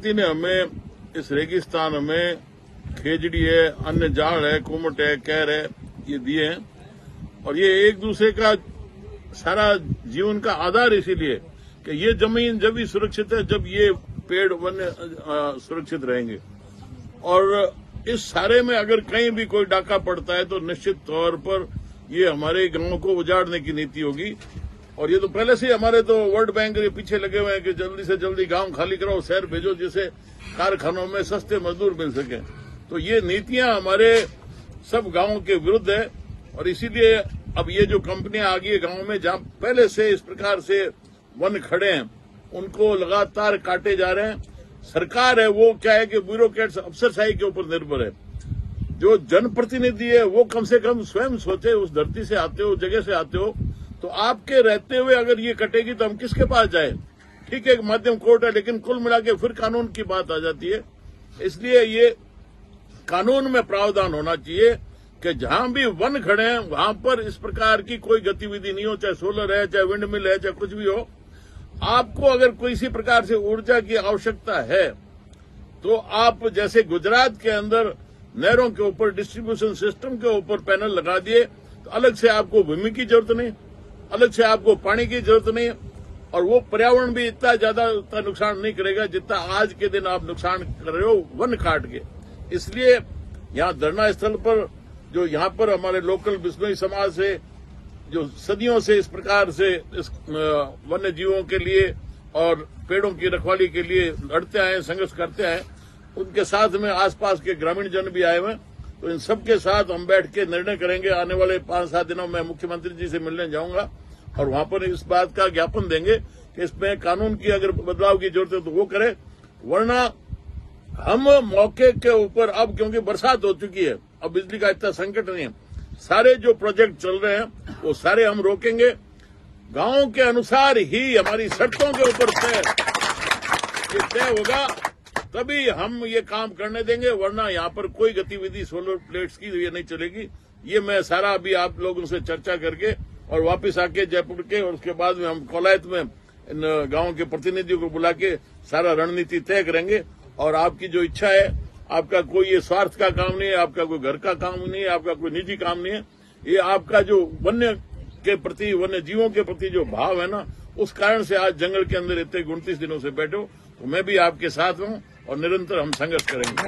प्रकृति ने हमें इस रेगिस्तान में खेजड़ी है, अन्य झाड़ है, कुमट है, कैर है, ये दिए हैं और ये एक दूसरे का सारा जीवन का आधार इसीलिए कि ये जमीन जब भी सुरक्षित है जब ये पेड़ वन्य सुरक्षित रहेंगे। और इस सारे में अगर कहीं भी कोई डाका पड़ता है तो निश्चित तौर पर ये हमारे गांव को उजाड़ने की नीति होगी। और ये तो पहले से हमारे तो वर्ल्ड बैंक के पीछे लगे हुए हैं कि जल्दी से जल्दी गांव खाली कराओ, शहर भेजो, जिसे कारखानों में सस्ते मजदूर मिल सके। तो ये नीतियां हमारे सब गांवों के विरुद्ध है और इसीलिए अब ये जो कंपनियां आ गई है गांव में, जहां पहले से इस प्रकार से वन खड़े हैं, उनको लगातार काटे जा रहे हैं। सरकार है वो क्या है कि ब्यूरोक्रेट्स अफसरशाही के ऊपर निर्भर है। जो जनप्रतिनिधि है वो कम से कम स्वयं सोचे, उस धरती से आते हो, जगह से आते हो, तो आपके रहते हुए अगर ये कटेगी तो हम किसके पास जाए। ठीक है, एक माध्यम कोर्ट है, लेकिन कुल मिला के फिर कानून की बात आ जाती है। इसलिए ये कानून में प्रावधान होना चाहिए कि जहां भी वन खड़े हैं वहां पर इस प्रकार की कोई गतिविधि नहीं हो, चाहे सोलर है, चाहे विंड मिल है, चाहे कुछ भी हो। आपको अगर किसी प्रकार से ऊर्जा की आवश्यकता है तो आप जैसे गुजरात के अंदर नहरों के ऊपर डिस्ट्रीब्यूशन सिस्टम के ऊपर पैनल लगा दिए तो अलग से आपको भूमि की जरूरत नहीं, अलग से आपको पानी की जरूरत नहीं और वो पर्यावरण भी इतना ज्यादा नुकसान नहीं करेगा जितना आज के दिन आप नुकसान कर रहे हो वन काट के। इसलिए यहाँ धरना स्थल पर जो यहाँ पर हमारे लोकल बिश्नोई समाज से जो सदियों से इस प्रकार से इस वन्य जीवों के लिए और पेड़ों की रखवाली के लिए लड़ते आए, संघर्ष करते आए, उनके साथ में आसपास के ग्रामीण जन भी आए हुए। तो इन सबके साथ हम बैठ के निर्णय करेंगे। आने वाले 5-7 दिनों में मुख्यमंत्री जी से मिलने जाऊंगा और वहां पर इस बात का ज्ञापन देंगे कि इसमें कानून की अगर बदलाव की जरूरत है तो वो करे, वरना हम मौके के ऊपर अब क्योंकि बरसात हो चुकी है, अब बिजली का इतना संकट नहीं है, सारे जो प्रोजेक्ट चल रहे हैं वो सारे हम रोकेंगे। गांव के अनुसार ही हमारी शर्तों के ऊपर तय होगा, तभी हम ये काम करने देंगे, वरना यहाँ पर कोई गतिविधि सोलर प्लेट्स की ये नहीं चलेगी। ये मैं सारा अभी आप लोगों से चर्चा करके और वापस आके जयपुर के और उसके बाद में हम कोलायत में इन गांव के प्रतिनिधियों को बुला के सारा रणनीति तय करेंगे। और आपकी जो इच्छा है, आपका कोई ये स्वार्थ का काम नहीं है, आपका कोई घर का काम नहीं है, आपका कोई निजी काम नहीं है, ये आपका जो वन्य के प्रति, वन्य जीवों के प्रति जो भाव है ना, उस कारण से आज जंगल के अंदर इतने 29 दिनों से बैठे हो। तो मैं भी आपके साथ हूँ और निरंतर हम संघर्ष करेंगे।